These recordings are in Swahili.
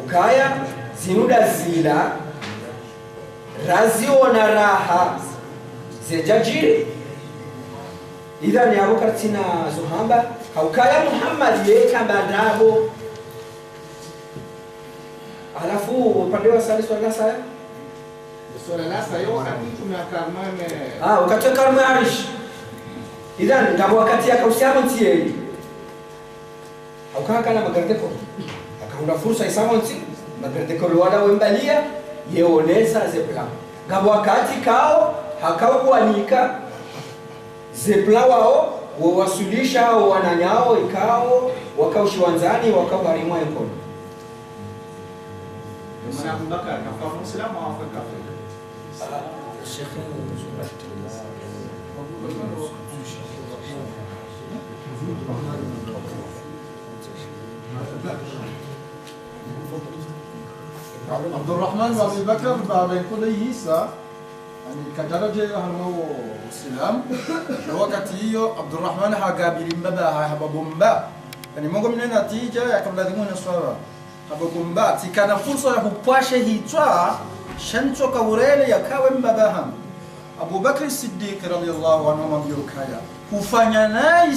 ukaya zinuda zila raziona raha zejajiri idha ni abo katina zuhamba haukaya Muhammad yeka bandabo alafu upande wa sali swala saya yo hadithi tunakamane wakati karma arish idha ngabo wakati akausiamo ntiye haukaka na magardeko akaunda fursa isamonti magardeko wala wembalia yeonesa zepla ngabo wakati kao hakao kuanika zepla wao wawasulisha wananyao ikao wakaushiwanzani wakauharimwa mkono Mana Abu Bakar kafir Muslim au kafir? Sheikh عبد الرحمن وابي بكر بعد كل يسا يعني كدرجه هرمو السلام وقت هيو عبد الرحمن حقابل مبا حببمبا يعني مونgo mne natija yakabladhimuna swara habagumba tikana fursa ya kupasha hitwa shancho kaurele yakawe mbabaham Abu Bakr Siddiq radhiyallahu anhu mabiyokaya kufanya naye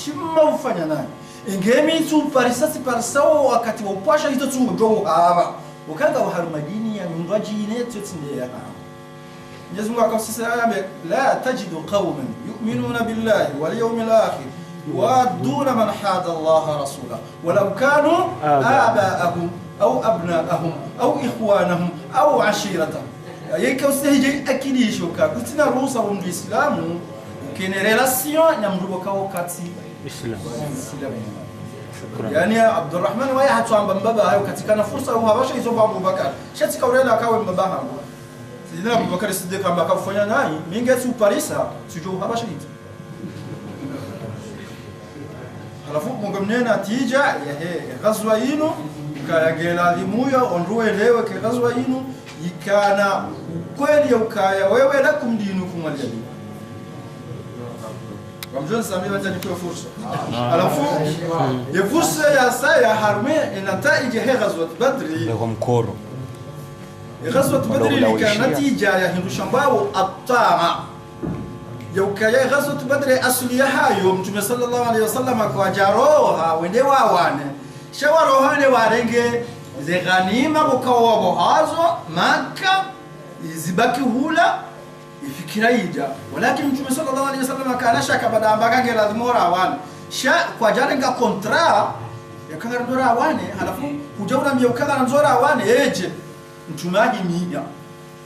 shimma ufanya naye ingemi tu parisasi parisao wakati wa kupasha hito tu ndio hapa ukanga wa harumadini ya mwaji inetu tindea Mwenyezi Mungu akasema la tajidu qauman yu'minuna billahi wal yawmil akhir يوادون من حاد الله رسوله ولو كانوا آباءهم أو أبناءهم أو إخوانهم أو عشيرتهم يكو سهجي أكيد يشوكا كنتنا روسا والإسلام كين ريلاسيون نمرو كاوكاتي إسلام يعني عبد الرحمن ويا حتى عم بمبابا هاي كان فرصة وها باش يزوب أبو بكر شتي كوريلا كاو مبابا سيدنا أبو بكر الصديق عم بكاو فنيا ناي مين جت باريسا سجوا ها باش alafu mungamnena tija ya ghazwa yinu kayagela limuya onruelewe ke ghazwa yinu ikana kweli ukaya wewe na kumdinu kumwalimu wamjoni samia wanja nikiwa fursa alafu ya fursa ya saya harme inataiji he ghazwa badri ndio mkoro ghazwa badri ikana tija ya hindu shambao atama يوكايا غزوة بدر أصليها يوم تمي صلى الله عليه وسلم كواجاروها ونوا وانه شواروها نوارنجي زي غنيمة وكوابو هازو مكة زباكي هولا يفكرا يجا ولكن تمي صلى الله عليه وسلم كان شاكا بدا مباكا لازمورا وان شا كواجارنجا كونترا يكاغر دورا وانه هلفو كجورا ميوكاغر نزورا وانه يجي نتماجي ميا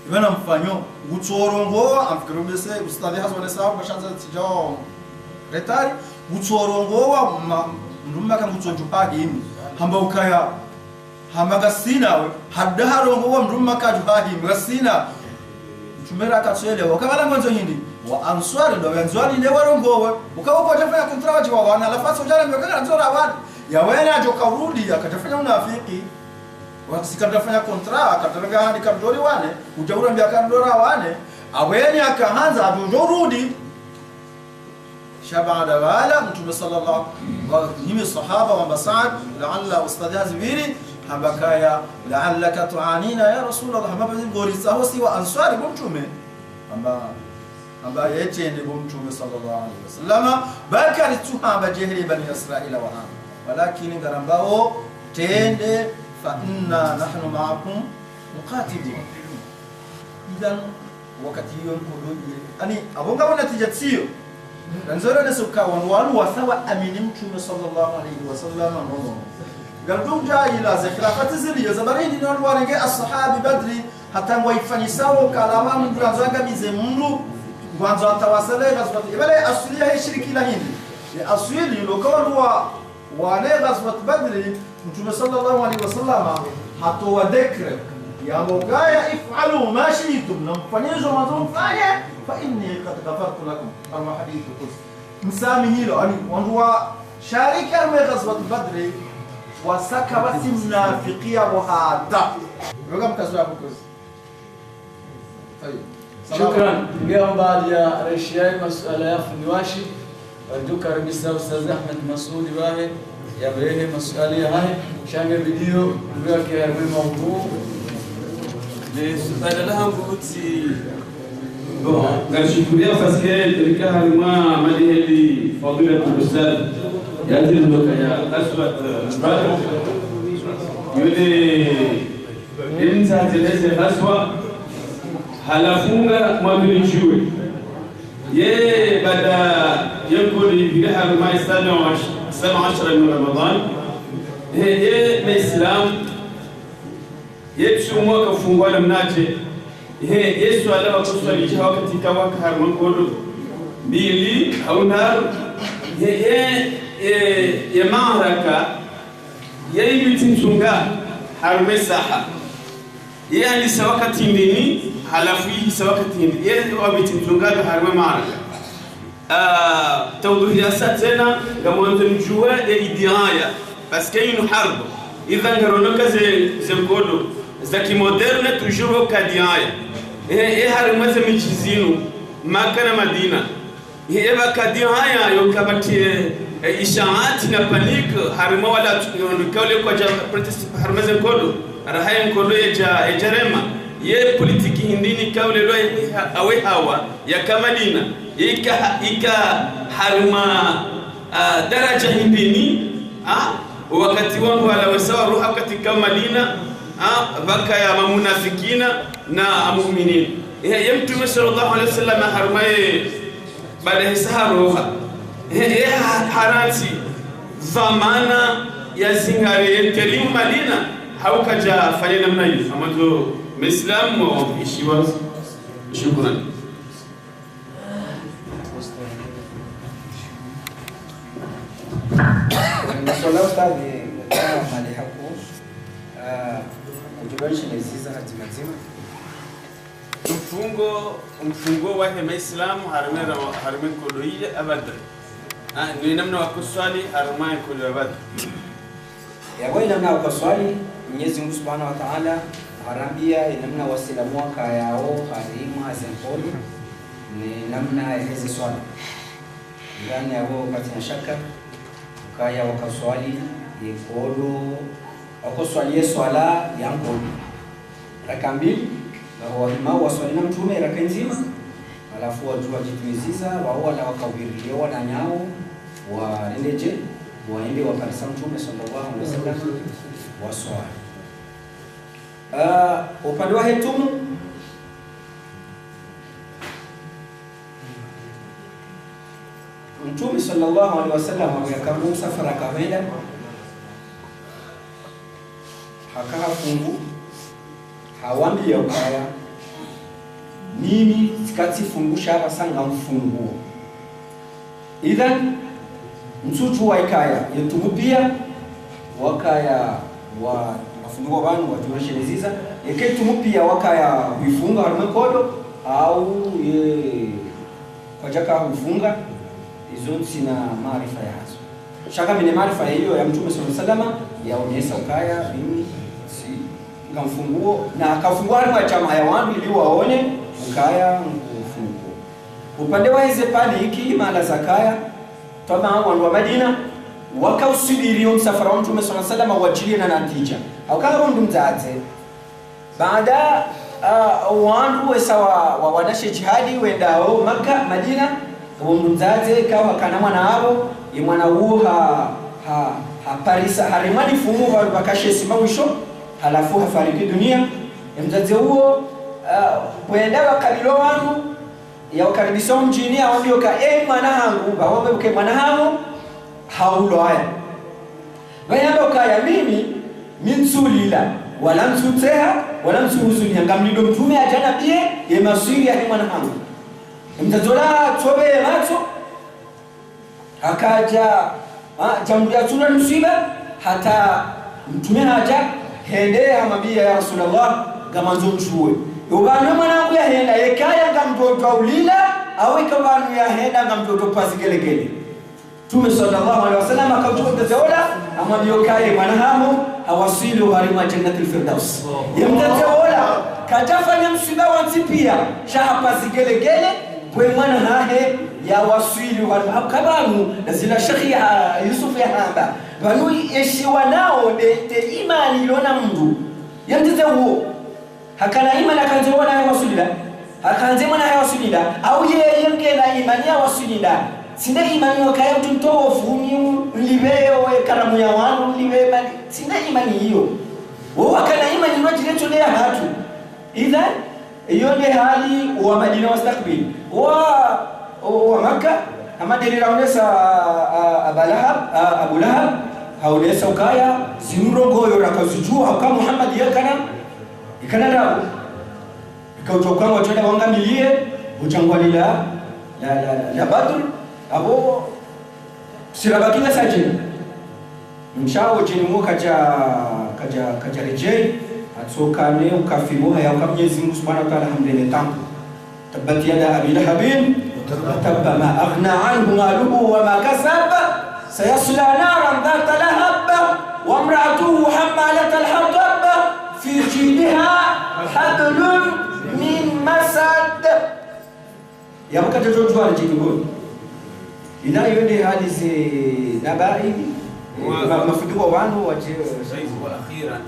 ibana mfanyo gutsorongo amfikirumbese ustadi hazo nesao bashanza tijao retari gutsorongo wa ndumma kan gutsonjupa himi hamba ukaya hamba gasina hadaharongo wa ndumma ka juhadi gasina tumera katswele wakabala mwanzo hindi wa answari ndo wanzwali ne warongowe ukawa kwa jafanya kontraji wa wana lafaso jana mbekana nzora wani ya wena ajokarudi akatafanya unafiki wakisikatafanya kontra akataraga hadi kamdori wane ujaura mbia kamdora wane aweni akaanza adorudi shabada wala mtume sallallahu wa sahaba wa mas'ad la'alla ustadhi azbiri habakaya la'allaka tu'anina ya rasulullah hamba ngori sahosi wa ansari mtume amba yetende mtume sallallahu alaihi wasallam bakari tuhamba jehri bani israila wa walakin garambao tende فإننا نحن معكم مقاتلون إذن وقت يوم كله أني أبغى أقول نتيجة سيو نزور نسوكا ونوالو وثوى أمينكم صلى الله عليه وسلم قالوا جاء إلى زخرافة زلية زمرين نقول وارجع الصحابة بدري حتى ويفني سوا كلامه من جزاك بيزمنو وانزل تواصله غزوة يبلغ أصلية هي شريك لهين أصلي لو كانوا وأنا غزوة بدري Mtume sallallahu alaihi wasallam hatoa dhikr ya mugaya if'alu ma shi'tum namfanyizo mazumfanye fa inni qad ghafartu lakum kama hadithu qudsi msami hilo ani wanduwa sharika me ghazwat badri wa sakabati munafiqiya wa hada roga mkazo kuzi شكرا اليوم بعد يا رشياي مسألة يا فنواشي أرجوك ربي أستاذ أحمد مسعود واحد ya bere maswali hai shange video ndio kia موضوع لسؤال لها قلتي نشكريا فاسكيل لكها ما مالي اللي فضيلة الأستاذ يأتي لك يا أسود بدر يولي إنت هتلسي الأسوأ هلفونga mwabilijue ye bada yakuli bilaha ma yastana 17 من رمضان ye الإسلام yetu mwaka fungwa na mnache Yesu alaba kuswali jaha wakati kawaka harman kodo bili au nar ye maaraka ye yutin sunga harme saha ye alisa wakati ndini halafu hii wakati ndini ye wabitin sunga harme maaraka توضيح ساتنا كما نجوا الدعايه باسكو une harb اذا غرونك زي كودو zaki moderne toujours kadiaya harima za michizinu Maka na Madina eba kadiaya yokabatie ishaati na panik harima wala kawle kwa protest harima za kodo rahaya kodo ya jarema ye politiki hindini kawle lo awe hawa ya kamadina ika harima daraja hindini wakati wangu wala wasawa ruha katika Madina baka ya munafikina na mu'minin Mtume sallallahu alaihi wasallam harmaye baada hisaruha harati zamana ya zingare kelimu Madina haukaja fanya namna hiyo ambazo Muislamu waishiwa shukrani Masuala ustadi kama mali hapo kujulisha nisiza hatimazima mfungo wa Muislamu harame koloia abada ni namna wa kuswali harama koloia abada ya wewe namna wa kuswali Mwenyezi Mungu Subhanahu wa Ta'ala harambia namna wasilamu yao harima zempoli ni namna ya hizi swala ndani ya wao katika shaka kaya wakaswali yekolo wakoswali swala yangu raka mbili na wao waswali na mtume raka nzima alafu wajua jituiziza wao na wakawiria wana nyao waendeje waende wakarisa mtume sallallahu alaihi wasallam waswali upande wa hetumu Mtume sallallahu alaihi wasallam akakaa msafara kawaida hakaha fungu hawambia ukaya mimi sikati fungu shara sanga mfungu idhan mtutu wa ikaya yetumupia wakaya wa mafungo banu wajuresheleza eketumupia wakaya vifunga harmekodo au kwa jaka hufunga hizo sina maarifa yazo shaka mimi maarifa hiyo ya Mtume sallallahu alaihi wasallam yaonyesha ukaya mimi si ngamfunguo na akafungua kwa chama ya watu ili waone ukaya mfunguo upande wa hizo pale hiki mala zakaya toba watu wa Madina wakausubiri msafara wa Mtume sallallahu alaihi wasallam wajilie na natija akarondu mzaze baada watu wesawa wanashe jihadi wendao Makka Madina mzaze kawa kana mwana wao mwana huo parisa harimani fumu wakashe simawisho halafu hafariki dunia mzaze huo kwenda wakabilo wangu ya ukaribisho mjini awambio ka mwana wangu baombe uke mwana wangu haulo haya bayando kaya mimi minsulila wala msuteha wala msuhuzuni ngamlido mtume ajana pia ye masiri ya mwana wangu mtazola tobe macho akaja jambo ya tuna msiba hata mtume haja hende amambia ya Rasulullah kama nzomchue ubana mwanangu ya henda yekaya ngamtoto ulila au ikabanu ya henda ngamtoto pasigelegele Mtume sallallahu alaihi wasallam akamchukua mtazola amambia kae mwanahamo awasilu harima jannatul firdaus yamtazola katafanya msiba wanzipia shaha pasigelegele kwa mwana hahe ya wasili wa kabanu na zila shekhi Yusuf ya hamba vanu eshiwa nao de imani ilona mndu yandize huo hakana imani akanzeona ya wasulila akanzemona ya wasulila au yeye ngena imani ya wasulila sinde imani wakaya mtofu ni libeo karamu ya wanu libeba sinde imani hiyo wao kana imani ndio lea hatu idhan hiyo ni hali wa Madina wastakbil wa Makkah ama delila unesa Abu Lahab haunesa ukaya zinurongo yo rakazujua kama Muhammad yakana ikanada ikautoka watu wangamilie uchangwalila la Badr abo sirabakila sajini mshao chini muka kaja rejei atsokane ukafimu ya Mwenyezi Mungu Subhanahu wa Ta'ala hamdene tangu tabbat yada abi lahabin tabba ma aghna anhu maluhu wa ma kasaba sayasla naran dhata lahab wa imra'atuhu hamalat al-hatab fi jidha hablum min masad ya mkate jojwa jikoni ila yende hadithi nabai mafikio wanu waje saizi wa akhiran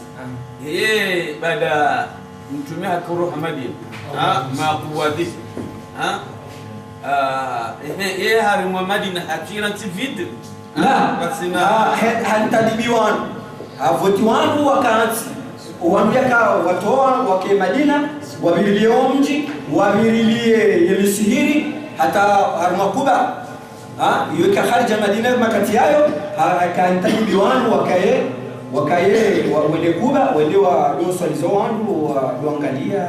yeye baada mtume akuru Hamadi maquwadi yeye hari Muhammadi na akhiran tivide la basina hantadibiwan avoti wanu wakati uambia ka watoa wake Madina wabilie mji wabilie yelisihiri hata harmakuba yuka kharja Madina makati yayo akaantaji biwanu wakaye wende Kuba wende wa dosalizo wandu waangalia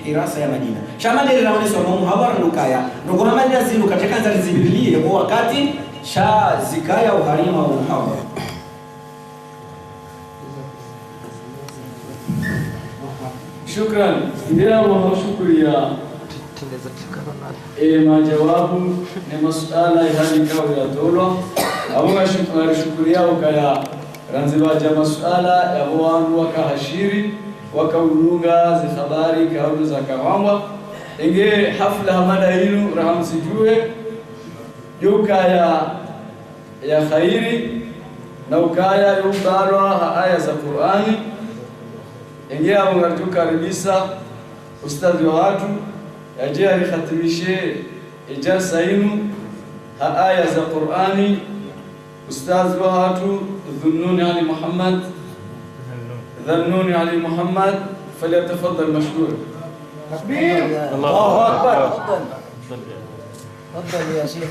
hirasa ya Madina shamale laoneswa muhabara lukaya ndugu Muhammad azilu katika nzalizibilie kwa wakati sha zikaya uharima wa muhabara. Shukran. Ndio mhashukuriya majawabu ni masuala hali kawa ya tolo au ngashukuriya ukaya ranzibaja masuala ya wangu wakahashiri wakaununga zi habari kaulu za kawamba inge hafla hamada hinu rahamsijue yukaya ya khairi na ukaya yubalwa aya za Qur'ani inge aungartukaribisa ustadhi wa watu aje alikhatimishe ijasa yenu aya za Qur'ani ustadhi wa watu Dhunnuni Ali Muhammad Dhunnuni Ali Muhammad falyatafaddal mashkur. Takbir Allahu akbar. تفضل يا شيخ.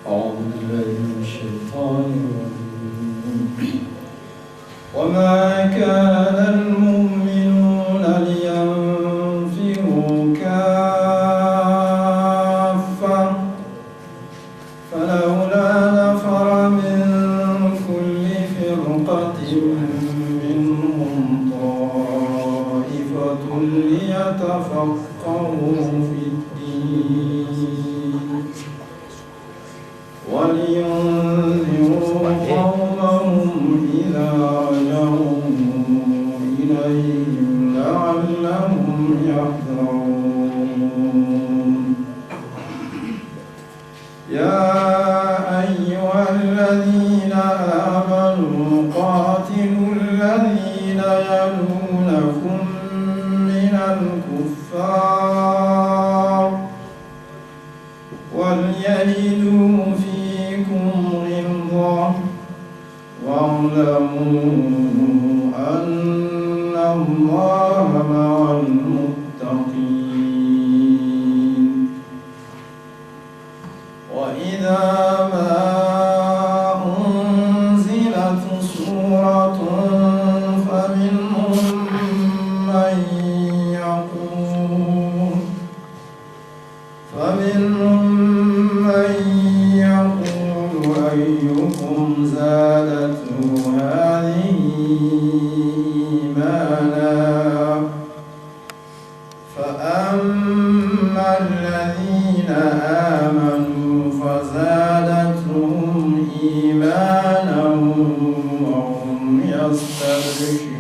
أعوذ بالله من الشيطان الرجيم وما كان المؤمنون لينفروا كافة فلولا نفر من كل فرقة منهم طائفة ليتفقهوا في الدين ولينذروا قومهم إذا رجعوا إليهم لعلهم يحذرون يا أيها الذين آمنوا قاتلوا الذين يلونكم من الكفار وليجدوا فيكم غلظة واعلموا أن الله مع المتقين وإذا ما أنزلت سورة فمنهم من يقول أيكم زادته هذه إيمانا فأما الذين آمنوا فزادتهم إيمانا وهم يستبشرون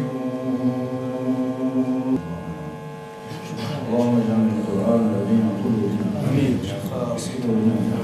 يصيبنا